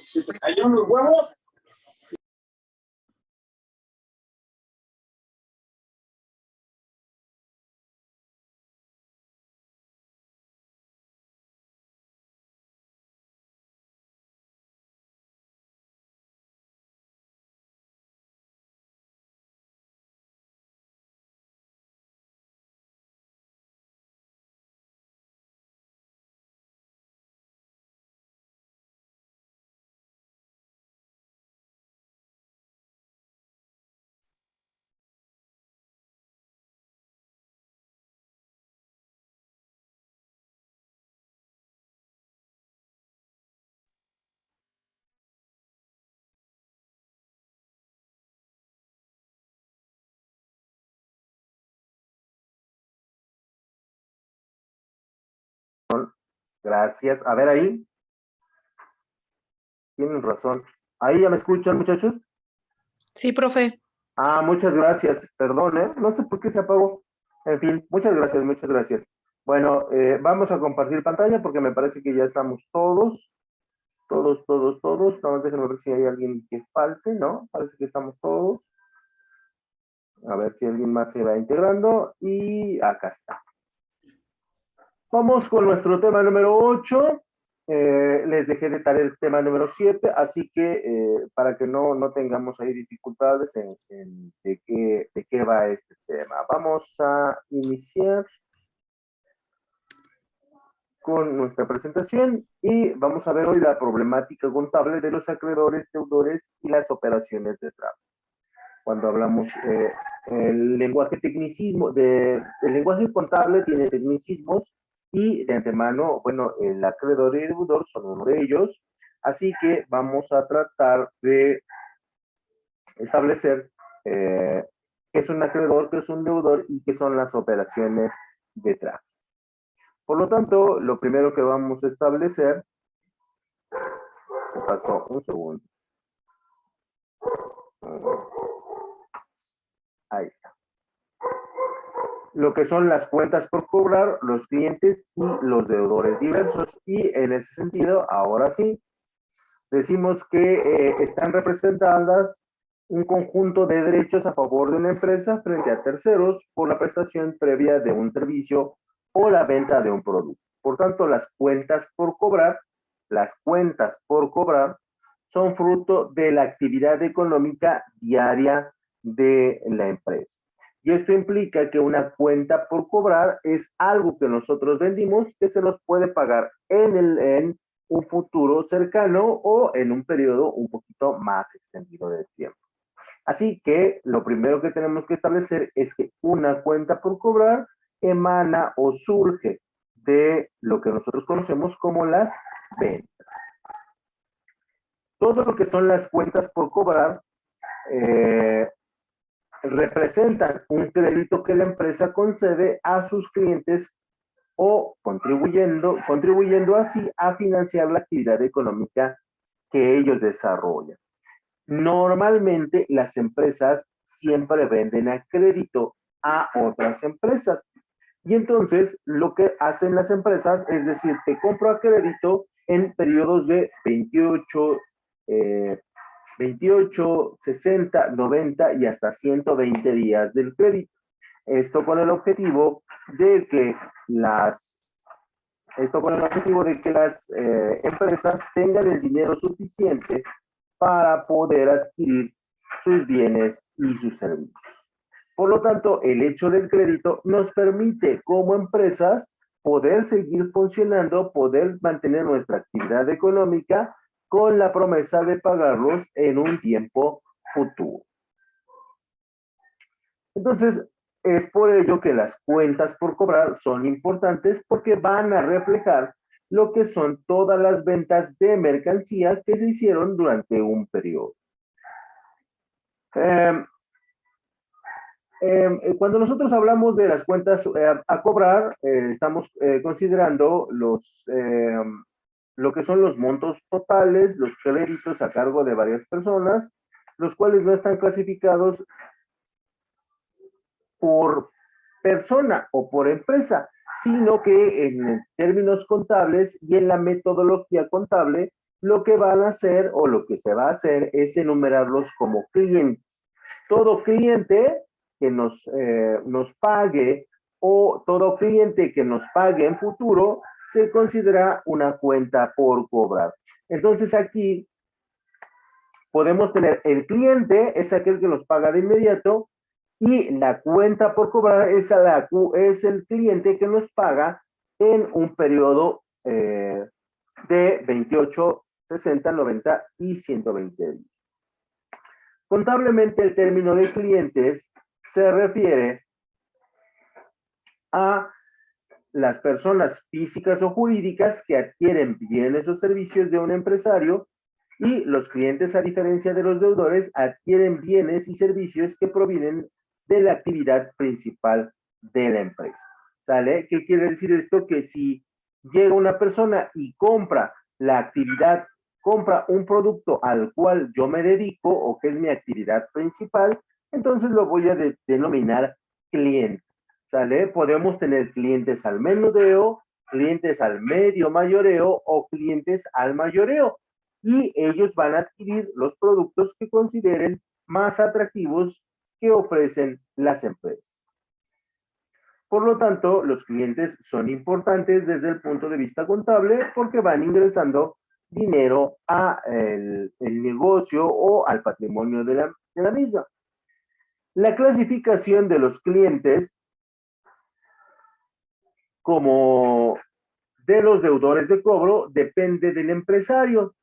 ¿Se te cayeron los huevos? Gracias. A ver ahí. Tienen razón. ¿Ahí ya me escuchan, muchachos? Sí, profe. Ah, muchas gracias. Perdón, ¿eh? No sé por qué se apagó. En fin, muchas gracias, muchas gracias. Bueno, vamos a compartir pantalla porque me parece que ya estamos todos. Todos. Nada más déjenme ver si hay alguien que falte, ¿no? Parece que estamos todos. A ver si alguien más se va integrando. Y acá está. Vamos con nuestro tema número 8. Les dejé de tarea el tema número 7, así que para que no tengamos ahí dificultades en de qué va este tema. Vamos a iniciar con nuestra presentación y vamos a ver hoy la problemática contable de los acreedores, deudores y las operaciones de trabajo. Cuando hablamos el lenguaje tecnicismo, el lenguaje contable tiene tecnicismos y de antemano, bueno, el acreedor y el deudor son uno de ellos, así que vamos a tratar de establecer qué es un acreedor, qué es un deudor y qué son las operaciones de trabajo. Por lo tanto, lo primero que vamos a establecer, me pasó un segundo. Ahí está. Lo que son las cuentas por cobrar, los clientes y los deudores diversos. Y en ese sentido, ahora sí, decimos que están representadas un conjunto de derechos a favor de una empresa frente a terceros por la prestación previa de un servicio o la venta de un producto. Por tanto, las cuentas por cobrar son fruto de la actividad económica diaria de la empresa. Y esto implica que una cuenta por cobrar es algo que nosotros vendimos que se nos puede pagar en un futuro cercano o en un periodo un poquito más extendido de tiempo. Así que lo primero que tenemos que establecer es que una cuenta por cobrar emana o surge de lo que nosotros conocemos como las ventas. Todo lo que son las cuentas por cobrar representan un crédito que la empresa concede a sus clientes o contribuyendo así a financiar la actividad económica que ellos desarrollan. Normalmente las empresas siempre venden a crédito a otras empresas. Y entonces lo que hacen las empresas es decir, te compro a crédito en periodos de 28, 60, 90 y hasta 120 días del crédito. Esto con el objetivo de que las empresas tengan el dinero suficiente para poder adquirir sus bienes y sus servicios. Por lo tanto, el hecho del crédito nos permite como empresas poder seguir funcionando, poder mantener nuestra actividad económica con la promesa de pagarlos en un tiempo futuro. Entonces, es por ello que las cuentas por cobrar son importantes porque van a reflejar lo que son todas las ventas de mercancías que se hicieron durante un periodo. Cuando nosotros hablamos de las cuentas a cobrar, estamos considerando lo que son los montos totales, los créditos a cargo de varias personas, los cuales no están clasificados por persona o por empresa, sino que en términos contables y en la metodología contable, lo que van a hacer o lo que se va a hacer es enumerarlos como clientes. Todo cliente que nos pague o todo cliente que nos pague en futuro se considera una cuenta por cobrar. Entonces aquí podemos tener el cliente, es aquel que nos paga de inmediato, y la cuenta por cobrar es el cliente que nos paga en un periodo de 28, 60, 90 y 120 días. Contablemente el término de clientes se refiere a las personas físicas o jurídicas que adquieren bienes o servicios de un empresario, y los clientes, a diferencia de los deudores, adquieren bienes y servicios que provienen de la actividad principal de la empresa. ¿Sale? ¿Qué quiere decir esto? Que si llega una persona y compra un producto al cual yo me dedico o que es mi actividad principal, entonces lo voy a denominar cliente. ¿Sale? Podemos tener clientes al menudeo, clientes al medio mayoreo o clientes al mayoreo, y ellos van a adquirir los productos que consideren más atractivos que ofrecen las empresas. Por lo tanto, los clientes son importantes desde el punto de vista contable porque van ingresando dinero a el negocio o al patrimonio de la misma. La clasificación de los clientes como de los deudores de cobro depende del empresario,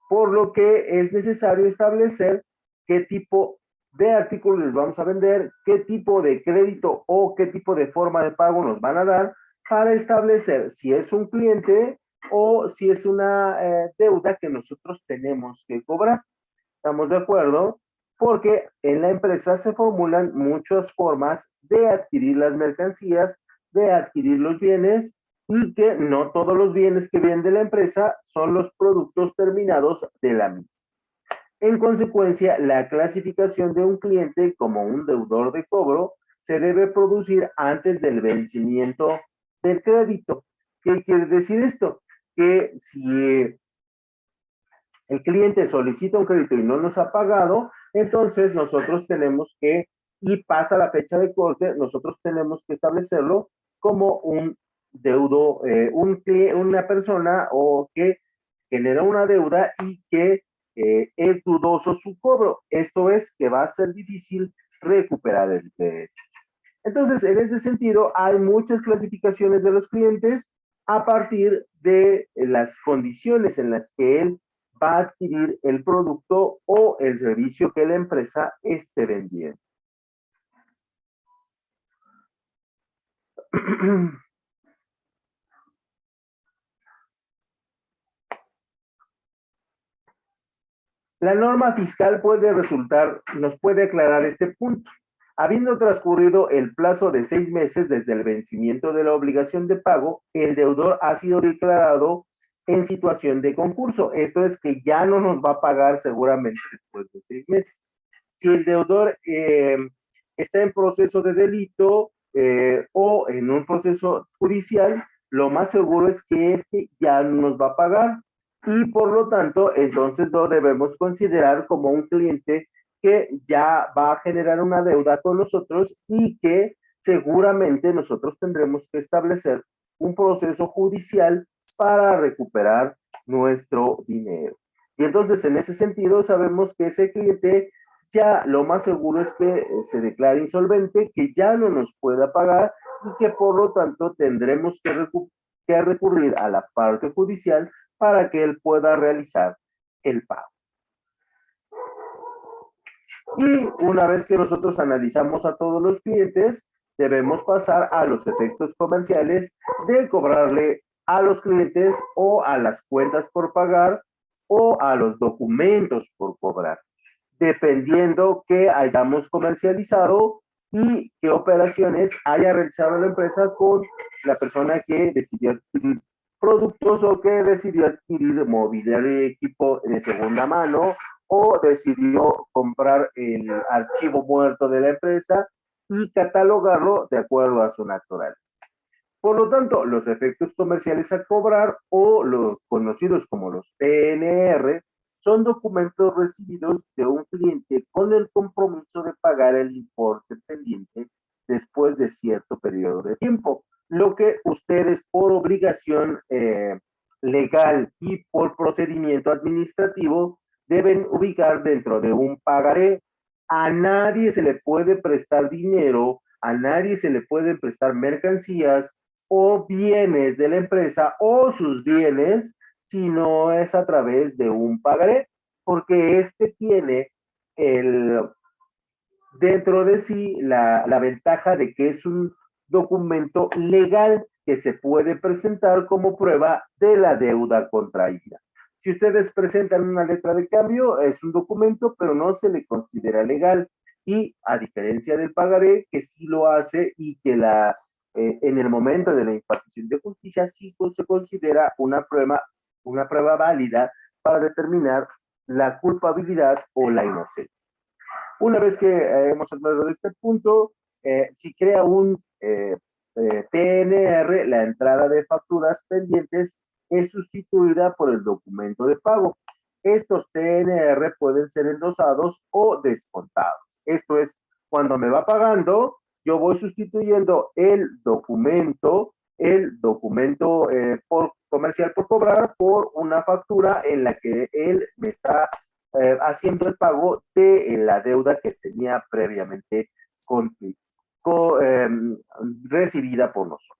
por lo que es necesario establecer qué tipo de artículos les vamos a vender, qué tipo de crédito o qué tipo de forma de pago nos van a dar para establecer si es un cliente o si es una deuda que nosotros tenemos que cobrar. ¿Estamos de acuerdo? Porque en la empresa se formulan muchas formas de adquirir las mercancías, de adquirir los bienes, y que no todos los bienes que vende la empresa son los productos terminados de la misma. En consecuencia, la clasificación de un cliente como un deudor de cobro se debe producir antes del vencimiento del crédito. ¿Qué quiere decir esto? Que si el cliente solicita un crédito y no nos ha pagado, entonces nosotros tenemos que, y pasa la fecha de corte, nosotros tenemos que establecerlo como un deudo, una persona o que genera una deuda y que es dudoso su cobro. Esto es que va a ser difícil recuperar el derecho. Entonces, en ese sentido, hay muchas clasificaciones de los clientes a partir de las condiciones en las que él va a adquirir el producto o el servicio que la empresa esté vendiendo. La norma fiscal nos puede aclarar este punto. Habiendo transcurrido el plazo de 6 meses desde el vencimiento de la obligación de pago, el deudor ha sido declarado en situación de concurso. Esto es que ya no nos va a pagar seguramente después de 6 meses. Si el deudor está en proceso de delito o en un proceso judicial, lo más seguro es que este ya no nos va a pagar, y por lo tanto, entonces lo debemos considerar como un cliente que ya va a generar una deuda con nosotros y que seguramente nosotros tendremos que establecer un proceso judicial para recuperar nuestro dinero. Y entonces, en ese sentido, sabemos que ese cliente ya lo más seguro es que se declare insolvente, que ya no nos pueda pagar y que por lo tanto tendremos que recurrir a la parte judicial para que él pueda realizar el pago. Y una vez que nosotros analizamos a todos los clientes, debemos pasar a los efectos comerciales de cobrarle a los clientes o a las cuentas por pagar o a los documentos por cobrar, dependiendo qué hayamos comercializado y qué operaciones haya realizado la empresa con la persona que decidió adquirir productos o que decidió adquirir mobiliario y equipo de segunda mano o decidió comprar el archivo muerto de la empresa y catalogarlo de acuerdo a su naturaleza. Por lo tanto, los efectos comerciales a cobrar o los conocidos como los PNR son documentos recibidos de un cliente con el compromiso de pagar el importe pendiente después de cierto periodo de tiempo, lo que ustedes por obligación legal y por procedimiento administrativo deben ubicar dentro de un pagaré. A nadie se le puede prestar dinero, a nadie se le pueden prestar mercancías o bienes de la empresa o sus bienes si no es a través de un pagaré, porque este tiene el, dentro de sí la ventaja de que es un documento legal que se puede presentar como prueba de la deuda contraída. Si ustedes presentan una letra de cambio, es un documento, pero no se le considera legal. Y a diferencia del pagaré, que sí lo hace y que en el momento de la impartición de justicia sí se considera una prueba válida para determinar la culpabilidad o la inocencia. Una vez que hemos hablado de este punto, si crea un PNR, la entrada de facturas pendientes es sustituida por el documento de pago. Estos PNR pueden ser endosados o descontados. Esto es, cuando me va pagando, yo voy sustituyendo el documento comercial por cobrar por una factura en la que él me está haciendo el pago de la deuda que tenía previamente con, con, eh, recibida por nosotros.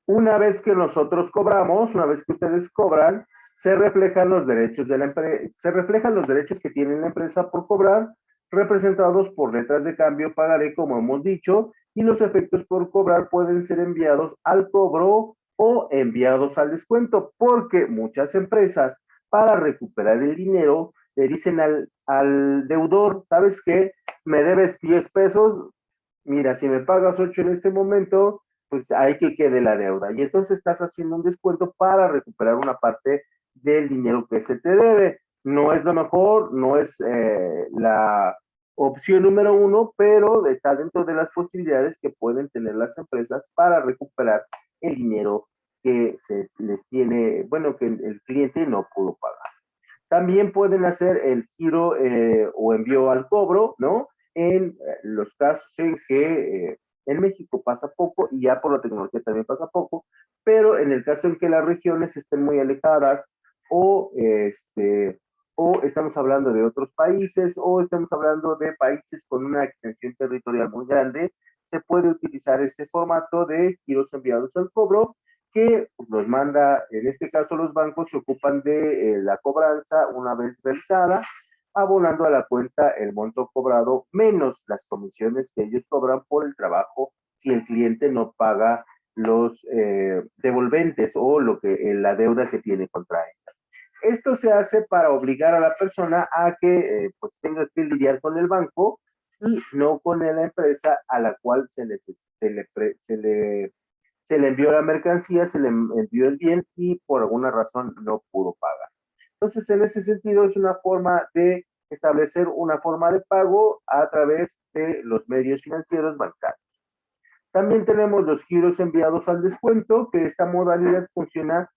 Una vez que nosotros cobramos, una vez que ustedes cobran, se reflejan los derechos de la empresa, se reflejan los derechos que tiene la empresa por cobrar, representados por letras de cambio, pagaré, como hemos dicho, y los efectos por cobrar pueden ser enviados al cobro o enviados al descuento, porque muchas empresas, para recuperar el dinero, le dicen al deudor, ¿sabes qué? Me debes 10 pesos, mira, si me pagas 8 en este momento, pues hay que quede la deuda. Y entonces estás haciendo un descuento para recuperar una parte del dinero que se te debe. No es lo mejor, no es la opción número uno, pero está dentro de las posibilidades que pueden tener las empresas para recuperar el dinero que se les tiene, bueno, que el cliente no pudo pagar. También pueden hacer el giro o envío al cobro, ¿no? En los casos en que en México pasa poco y ya por la tecnología también pasa poco, pero en el caso en que las regiones estén muy alejadas o, o estamos hablando de otros países o estamos hablando de países con una extensión territorial muy grande, se puede utilizar este formato de giros enviados al cobro que los manda, en este caso los bancos se ocupan de la cobranza una vez realizada, abonando a la cuenta el monto cobrado menos las comisiones que ellos cobran por el trabajo si el cliente no paga los devolventes o la deuda que tiene contra él. Esto se hace para obligar a la persona a que pues tenga que lidiar con el banco y no con la empresa a la cual se le envió la mercancía, se le envió el bien y por alguna razón no pudo pagar. Entonces, en ese sentido, es una forma de establecer una forma de pago a través de los medios financieros bancarios. También tenemos los giros enviados al descuento, que esta modalidad funciona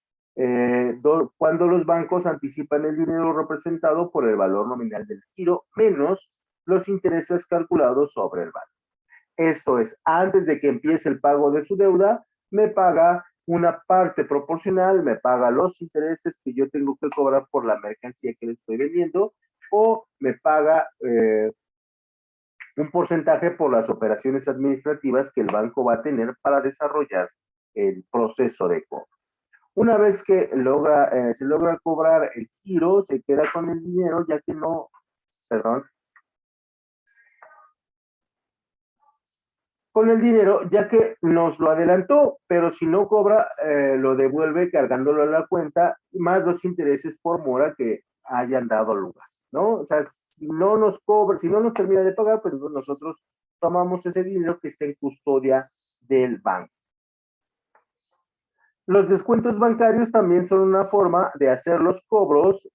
cuando los bancos anticipan el dinero representado por el valor nominal del giro menos los intereses calculados sobre el valor. Esto es, antes de que empiece el pago de su deuda, me paga una parte proporcional, me paga los intereses que yo tengo que cobrar por la mercancía que le estoy vendiendo, o me paga un porcentaje por las operaciones administrativas que el banco va a tener para desarrollar el proceso de cobro. Una vez que se logra cobrar el giro, se queda con el dinero, ya que no, perdón, con el dinero, ya que nos lo adelantó, pero si no cobra, lo devuelve cargándolo a la cuenta, más los intereses por mora que hayan dado lugar, ¿no? O sea, si no nos cobra, si no nos termina de pagar, pues nosotros tomamos ese dinero que está en custodia del banco. Los descuentos bancarios también son una forma de hacer los cobros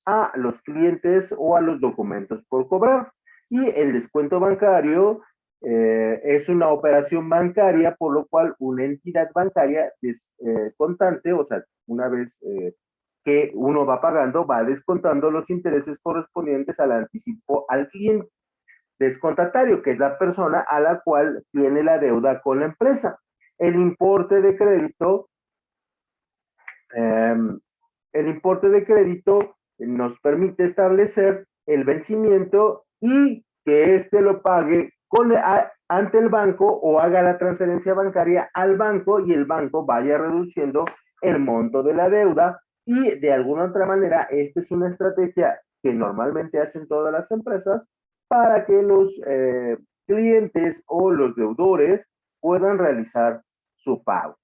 a los clientes o a los documentos por cobrar. Y el descuento bancario es una operación bancaria, por lo cual una entidad bancaria contante, o sea, una vez que uno va pagando, va descontando los intereses correspondientes al anticipo al cliente descontatario, que es la persona a la cual tiene la deuda con la empresa. El importe de crédito eh, el importe de crédito nos permite establecer el vencimiento y que éste lo pague ante el banco o haga la transferencia bancaria al banco y el banco vaya reduciendo el monto de la deuda y de alguna otra manera esta es una estrategia que normalmente hacen todas las empresas para que los clientes o los deudores puedan realizar su pago.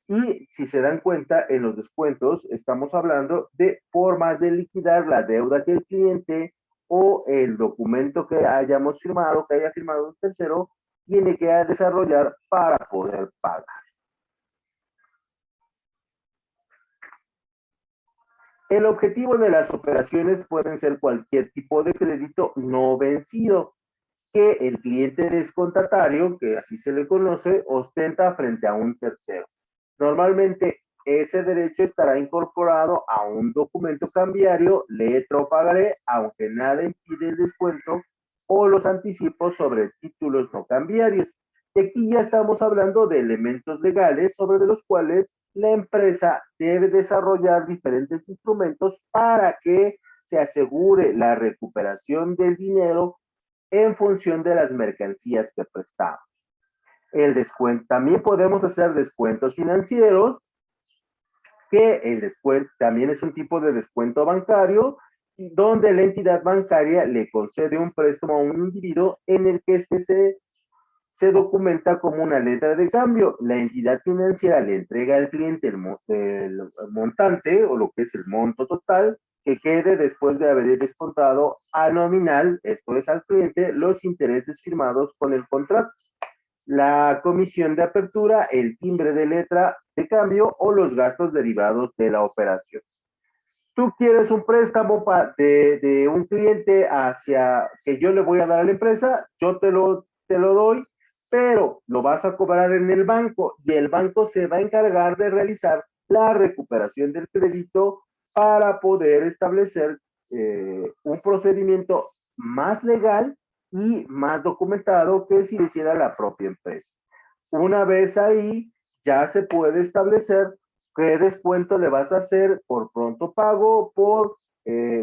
Y si se dan cuenta, en los descuentos estamos hablando de formas de liquidar la deuda que el cliente o el documento que hayamos firmado, que haya firmado un tercero, tiene que desarrollar para poder pagar. El objetivo de las operaciones pueden ser cualquier tipo de crédito no vencido que el cliente descontatario, que así se le conoce, ostenta frente a un tercero. Normalmente ese derecho estará incorporado a un documento cambiario, letra o pagaré, aunque nada impide el descuento o los anticipos sobre títulos no cambiarios. Y aquí ya estamos hablando de elementos legales sobre los cuales la empresa debe desarrollar diferentes instrumentos para que se asegure la recuperación del dinero en función de las mercancías que prestamos. El descuento, también podemos hacer descuentos financieros, que el descuento también es un tipo de descuento bancario, donde la entidad bancaria le concede un préstamo a un individuo en el que se documenta como una letra de cambio. La entidad financiera le entrega al cliente el montante o lo que es el monto total que quede después de haber descontado a nominal, esto es al cliente, los intereses firmados con el contrato, la comisión de apertura, el timbre de letra de cambio o los gastos derivados de la operación. Tú quieres un préstamo de un cliente hacia que yo le voy a dar a la empresa, yo te lo doy, pero lo vas a cobrar en el banco y el banco se va a encargar de realizar la recuperación del crédito para poder establecer un procedimiento más legal y más documentado que si lo hiciera la propia empresa. Una vez ahí, ya se puede establecer qué descuento le vas a hacer por pronto pago, por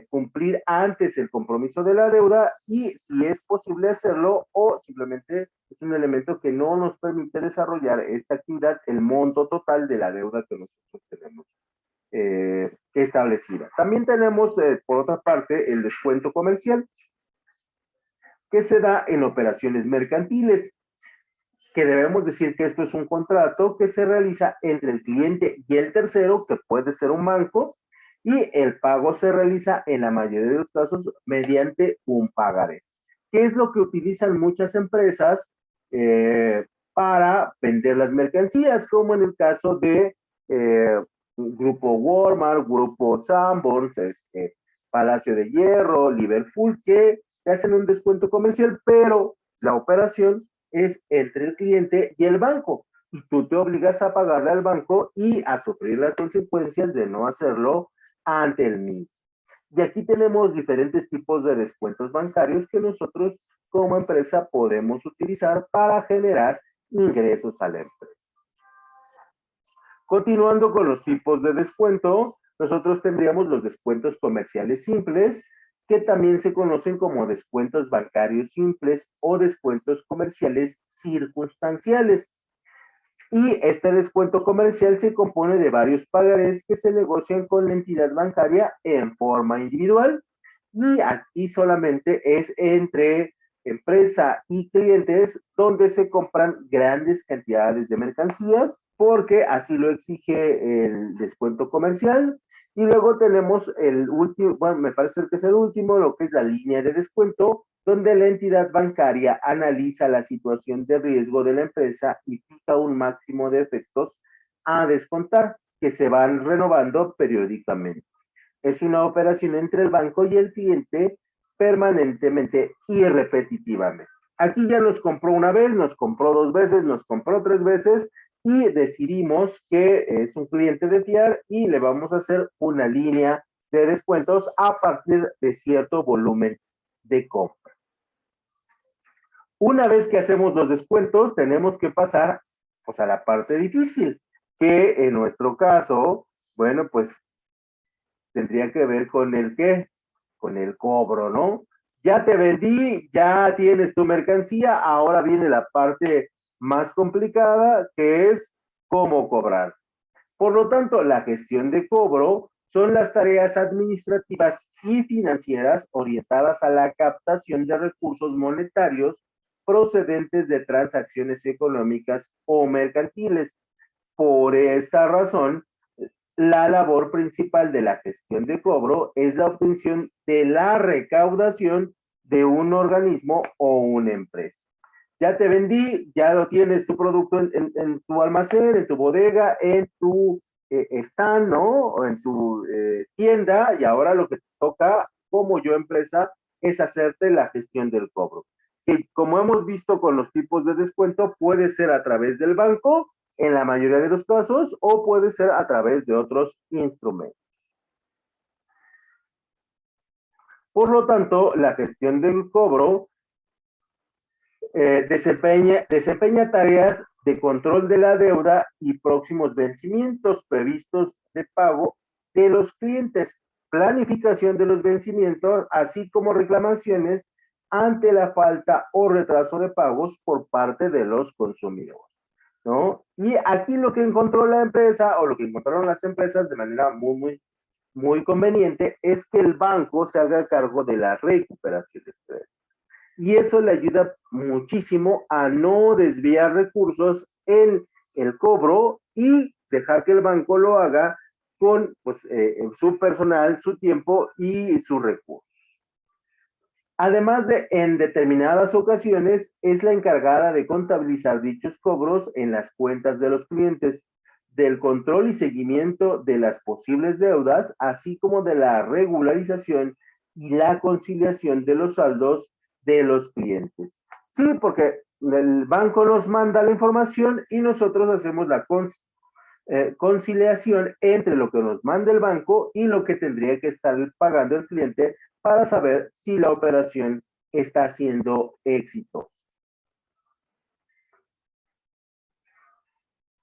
cumplir antes el compromiso de la deuda y si es posible hacerlo o simplemente es un elemento que no nos permite desarrollar esta actividad, el monto total de la deuda que nosotros tenemos establecida. También tenemos, por otra parte, el descuento comercial que se da en operaciones mercantiles, que debemos decir que esto es un contrato que se realiza entre el cliente y el tercero, que puede ser un banco, y el pago se realiza en la mayoría de los casos mediante un pagaré. ¿Qué es lo que utilizan muchas empresas para vender las mercancías? Como en el caso de Grupo Walmart, Grupo Sanborns, Palacio de Hierro, Liverpool, que te hacen un descuento comercial, pero la operación es entre el cliente y el banco. Y tú te obligas a pagarle al banco y a sufrir las consecuencias de no hacerlo ante el mismo. Y aquí tenemos diferentes tipos de descuentos bancarios que nosotros como empresa podemos utilizar para generar ingresos a la empresa. Continuando con los tipos de descuento, nosotros tendríamos los descuentos comerciales simples, que también se conocen como descuentos bancarios simples o descuentos comerciales circunstanciales. Y este descuento comercial se compone de varios pagarés que se negocian con la entidad bancaria en forma individual y aquí solamente es entre empresa y clientes donde se compran grandes cantidades de mercancías porque así lo exige el descuento comercial. Y luego tenemos el último, bueno, me parece que es el último, lo que es la línea de descuento, donde la entidad bancaria analiza la situación de riesgo de la empresa y fija un máximo de efectos a descontar, que se van renovando periódicamente. Es una operación entre el banco y el cliente permanentemente y repetitivamente. Aquí ya nos compró una vez, nos compró dos veces, nos compró tres veces y decidimos que es un cliente de fiar y le vamos a hacer una línea de descuentos a partir de cierto volumen de compra. Una vez que hacemos los descuentos, tenemos que pasar pues, a la parte difícil, que en nuestro caso, bueno, pues tendría que ver con el qué, con el cobro, ¿no? Ya te vendí, ya tienes tu mercancía, ahora viene la parte más complicada, que es cómo cobrar. Por lo tanto, la gestión de cobro son las tareas administrativas y financieras orientadas a la captación de recursos monetarios procedentes de transacciones económicas o mercantiles. Por esta razón, la labor principal de la gestión de cobro es la obtención de la recaudación de un organismo o una empresa. Ya te vendí, ya lo tienes tu producto en tu almacén, en tu bodega, en tu stand, ¿no? O en tu tienda, y ahora lo que te toca como yo empresa es hacerte la gestión del cobro. Que como hemos visto con los tipos de descuento, puede ser a través del banco, en la mayoría de los casos, o puede ser a través de otros instrumentos. Por lo tanto, la gestión del cobro desempeña tareas de control de la deuda y próximos vencimientos previstos de pago de los clientes, planificación de los vencimientos, así como reclamaciones ante la falta o retraso de pagos por parte de los consumidores, ¿no? Y aquí lo que encontró la empresa o lo que encontraron las empresas de manera muy conveniente es que el banco se haga cargo de la recuperación de crédito. Y eso le ayuda muchísimo a no desviar recursos en el cobro y dejar que el banco lo haga con pues, su personal, su tiempo y sus recursos. Además de, en determinadas ocasiones, es la encargada de contabilizar dichos cobros en las cuentas de los clientes, del control y seguimiento de las posibles deudas, así como de la regularización y la conciliación de los saldos de los clientes. Sí, porque el banco nos manda la información y nosotros hacemos la conciliación entre lo que nos manda el banco y lo que tendría que estar pagando el cliente para saber si la operación está siendo éxito.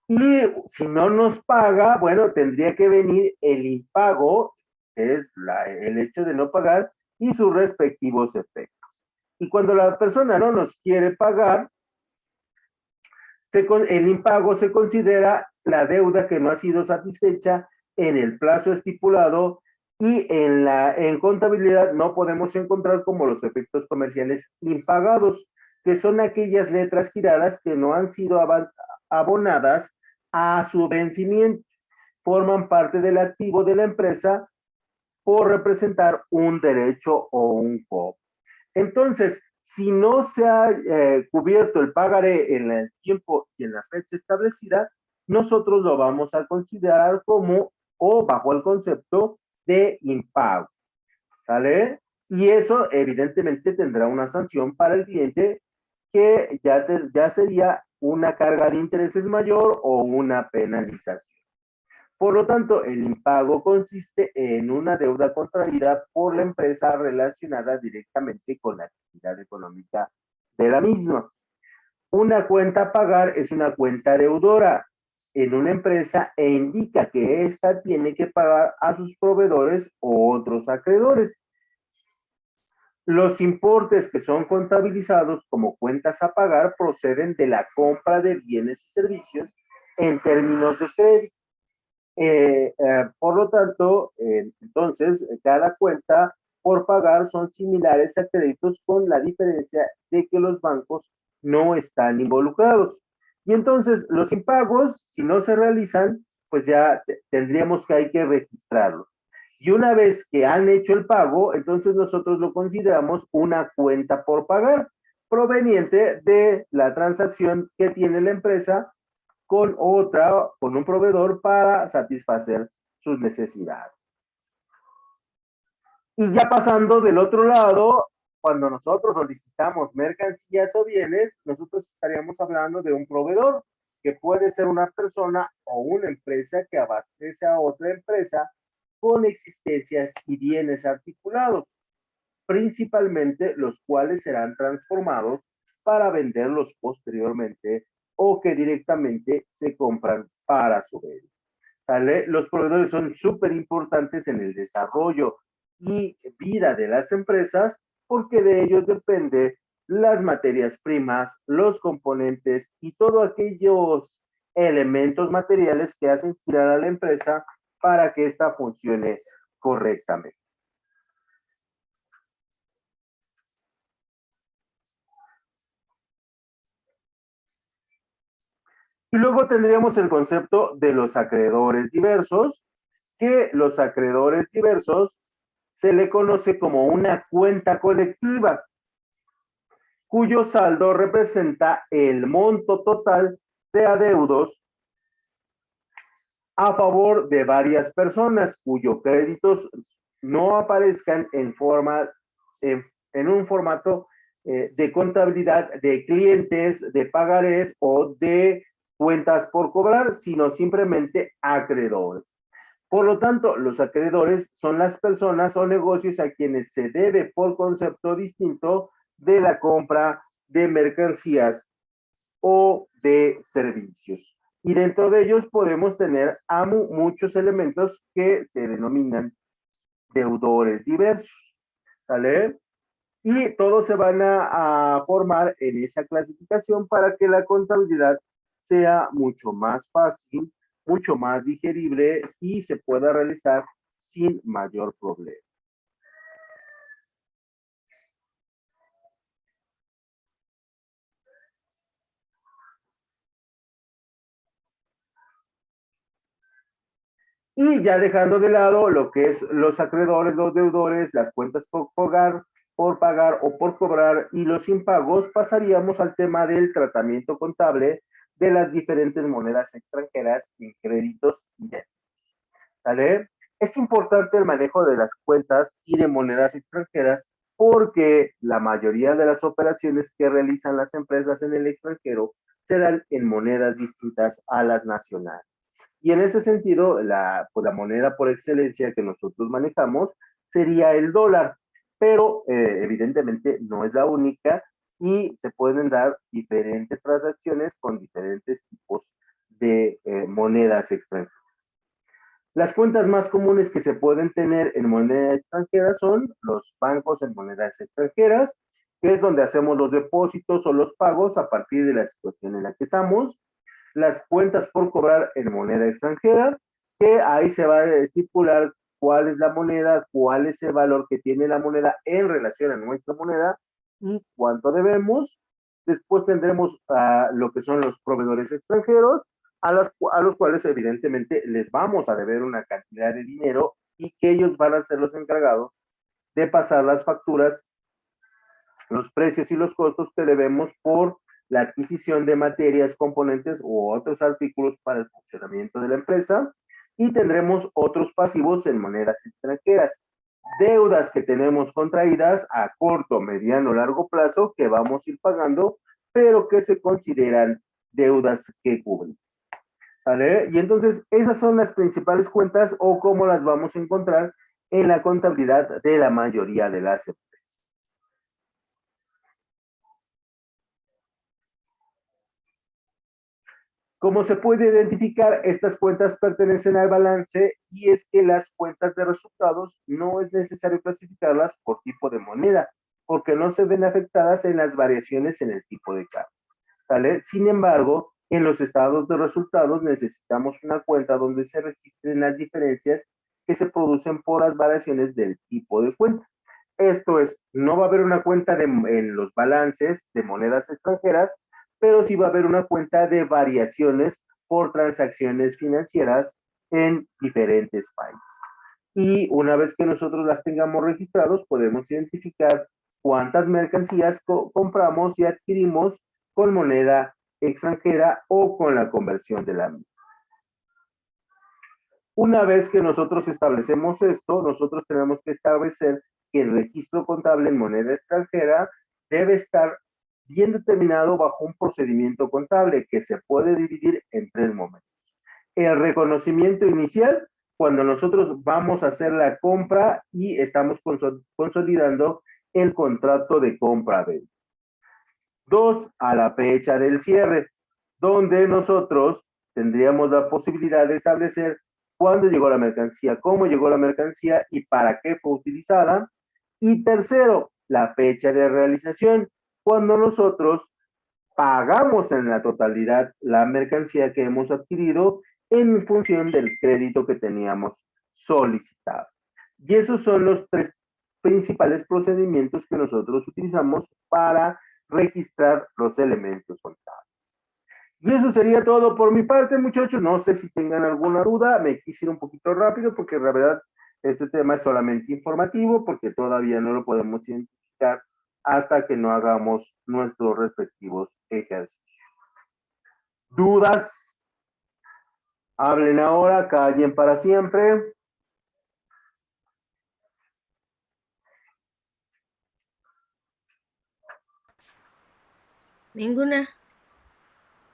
Y si no nos paga, bueno, tendría que venir el impago, que es el hecho de no pagar, y sus respectivos efectos. Y cuando la persona no nos quiere pagar, el impago se considera la deuda que no ha sido satisfecha en el plazo estipulado y en contabilidad no podemos encontrar como los efectos comerciales impagados, que son aquellas letras giradas que no han sido abonadas a su vencimiento. Forman parte del activo de la empresa por representar un derecho o un cobro. Entonces, si no se ha cubierto el pagaré en el tiempo y en la fecha establecida, nosotros lo vamos a considerar como o bajo el concepto de impago, ¿sale? Y eso evidentemente tendrá una sanción para el cliente que ya sería una carga de intereses mayor o una penalización. Por lo tanto, el impago consiste en una deuda contraída por la empresa relacionada directamente con la actividad económica de la misma. Una cuenta a pagar es una cuenta deudora en una empresa e indica que ésta tiene que pagar a sus proveedores o otros acreedores. Los importes que son contabilizados como cuentas a pagar proceden de la compra de bienes y servicios en términos de crédito. Por lo tanto, entonces, cada cuenta por pagar son similares a créditos con la diferencia de que los bancos no están involucrados. Y entonces, los impagos, si no se realizan, pues ya tendríamos que hay que registrarlos. Y una vez que han hecho el pago, entonces nosotros lo consideramos una cuenta por pagar, proveniente de la transacción que tiene la empresa con con un proveedor para satisfacer sus necesidades. Y ya pasando del otro lado, cuando nosotros solicitamos mercancías o bienes, nosotros estaríamos hablando de un proveedor, que puede ser una persona o una empresa que abastece a otra empresa con existencias y bienes articulados, principalmente los cuales serán transformados para venderlos posteriormente o que directamente se compran para su venta. ¿Sale? Los proveedores son súper importantes en el desarrollo y vida de las empresas porque de ellos depende las materias primas, los componentes y todos aquellos elementos materiales que hacen girar a la empresa para que ésta funcione correctamente. Y luego tendríamos el concepto de los acreedores diversos, que los acreedores diversos se le conoce como una cuenta colectiva, cuyo saldo representa el monto total de adeudos a favor de varias personas cuyos créditos no aparezcan en un formato de contabilidad de clientes, de pagarés o de cuentas por cobrar, sino simplemente acreedores. Por lo tanto, los acreedores son las personas o negocios a quienes se debe por concepto distinto de la compra de mercancías o de servicios. Y dentro de ellos podemos tener muchos elementos que se denominan deudores diversos. ¿Sale? Y todos se van a formar en esa clasificación para que la contabilidad sea mucho más fácil, mucho más digerible y se pueda realizar sin mayor problema. Y ya dejando de lado lo que es los acreedores, los deudores, las cuentas por pagar o por cobrar y los impagos, pasaríamos al tema del tratamiento contable de las diferentes monedas extranjeras en créditos y débitos. ¿Sale? Es importante el manejo de las cuentas y de monedas extranjeras porque la mayoría de las operaciones que realizan las empresas en el extranjero serán en monedas distintas a las nacionales. Y en ese sentido, pues la moneda por excelencia que nosotros manejamos sería el dólar, pero evidentemente no es la única y se pueden dar diferentes transacciones con diferentes tipos de monedas extranjeras. Las cuentas más comunes que se pueden tener en moneda extranjera son los bancos en monedas extranjeras, que es donde hacemos los depósitos o los pagos a partir de la situación en la que estamos. Las cuentas por cobrar en moneda extranjera, que ahí se va a estipular cuál es la moneda, cuál es el valor que tiene la moneda en relación a nuestra moneda y cuánto debemos. Después tendremos lo que son los proveedores extranjeros, a los cuales evidentemente les vamos a deber una cantidad de dinero y que ellos van a ser los encargados de pasar las facturas, los precios y los costos que debemos por la adquisición de materias, componentes u otros artículos para el funcionamiento de la empresa. Y tendremos otros pasivos en monedas extranjeras, deudas que tenemos contraídas a corto, mediano, largo plazo que vamos a ir pagando, pero que se consideran deudas que cubren. ¿Vale? Y entonces esas son las principales cuentas o cómo las vamos a encontrar en la contabilidad de la mayoría de las empresas. Como se puede identificar, estas cuentas pertenecen al balance y es que las cuentas de resultados no es necesario clasificarlas por tipo de moneda, porque no se ven afectadas en las variaciones en el tipo de cambio. ¿Vale? Sin embargo, en los estados de resultados necesitamos una cuenta donde se registren las diferencias que se producen por las variaciones del tipo de cuenta. Esto es, no va a haber una cuenta en los balances de monedas extranjeras, pero sí va a haber una cuenta de variaciones por transacciones financieras en diferentes países. Y una vez que nosotros las tengamos registrados, podemos identificar cuántas mercancías compramos y adquirimos con moneda extranjera o con la conversión de la misma. Una vez que nosotros establecemos esto, nosotros tenemos que establecer que el registro contable en moneda extranjera debe estar bien determinado bajo un procedimiento contable que se puede dividir en 3 momentos. El reconocimiento inicial, cuando nosotros vamos a hacer la compra y estamos consolidando el contrato de compra-venta. 2, a la fecha del cierre, donde nosotros tendríamos la posibilidad de establecer cuándo llegó la mercancía, cómo llegó la mercancía y para qué fue utilizada. Y tercero, la fecha de realización, cuando nosotros pagamos en la totalidad la mercancía que hemos adquirido en función del crédito que teníamos solicitado. Y esos son los 3 principales procedimientos que nosotros utilizamos para registrar los elementos contables. Y eso sería todo por mi parte, muchachos. No sé si tengan alguna duda. Me quise ir un poquito rápido porque la verdad este tema es solamente informativo porque todavía no lo podemos identificar hasta que no hagamos nuestros respectivos ejercicios. ¿Dudas? Hablen ahora, callen para siempre. Ninguna.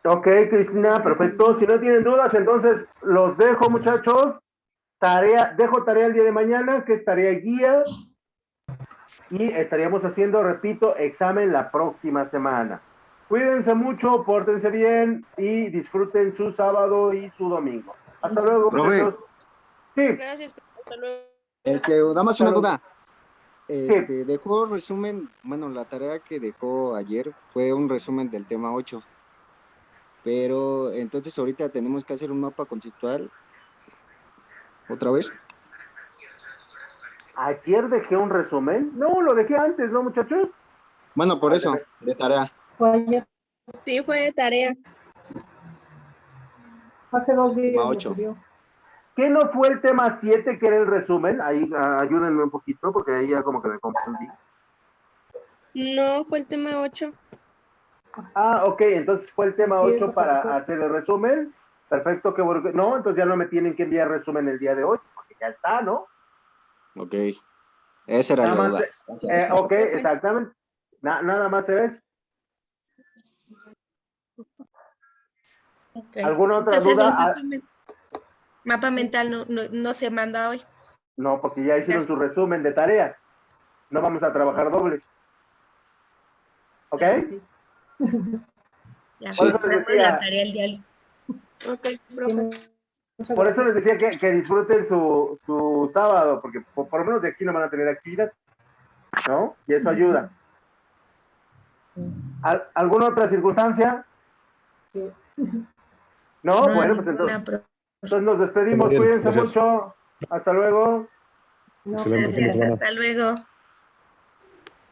Ok, Cristina, perfecto. Si no tienen dudas, entonces los dejo, muchachos. Dejo tarea el día de mañana, que es tarea guía. Y estaríamos haciendo, repito, examen la próxima semana. Cuídense mucho, pórtense bien y disfruten su sábado y su domingo. Hasta luego, Profe. muchachos. Sí. Gracias, hasta luego. Nada más una Salud. duda. Dejó resumen, bueno, la tarea que dejó ayer fue un resumen del tema 8. Pero entonces ahorita tenemos que hacer un mapa conceptual. ¿Otra vez? Ayer dejé un resumen. No, lo dejé antes, ¿no, muchachos? Bueno, por eso, de tarea. Sí, fue de tarea. Hace 2 días. Tema 8. ¿Qué no fue el tema 7, que era el resumen? Ahí ayúdenme un poquito, porque ahí ya como que me confundí. No, fue el tema 8. Ah, ok, entonces fue el tema Así es, 8 para profesor. hacer el resumen. Perfecto, que no, entonces ya no me tienen que enviar resumen el día de hoy, porque ya está, ¿no? Ok. Esa era Nada la más, duda. Gracias. ok, exactamente. Nada más es. Okay. ¿Alguna otra Entonces duda? el mapa mental no se manda hoy. No, porque ya hicieron su resumen de tarea. No vamos a trabajar dobles. ¿Ok? Ya, Por Sí. eso les esperamos la decía, tarea el día. Ok, profe. por eso les decía que disfruten su sábado, porque por lo menos de aquí no van a tener actividad, ¿no? Y eso ayuda. ¿Alguna otra circunstancia? No, bueno, pues entonces nos despedimos. Muy bien, Cuídense gracias. mucho. Hasta luego. Excelente fin de semana. Hasta luego.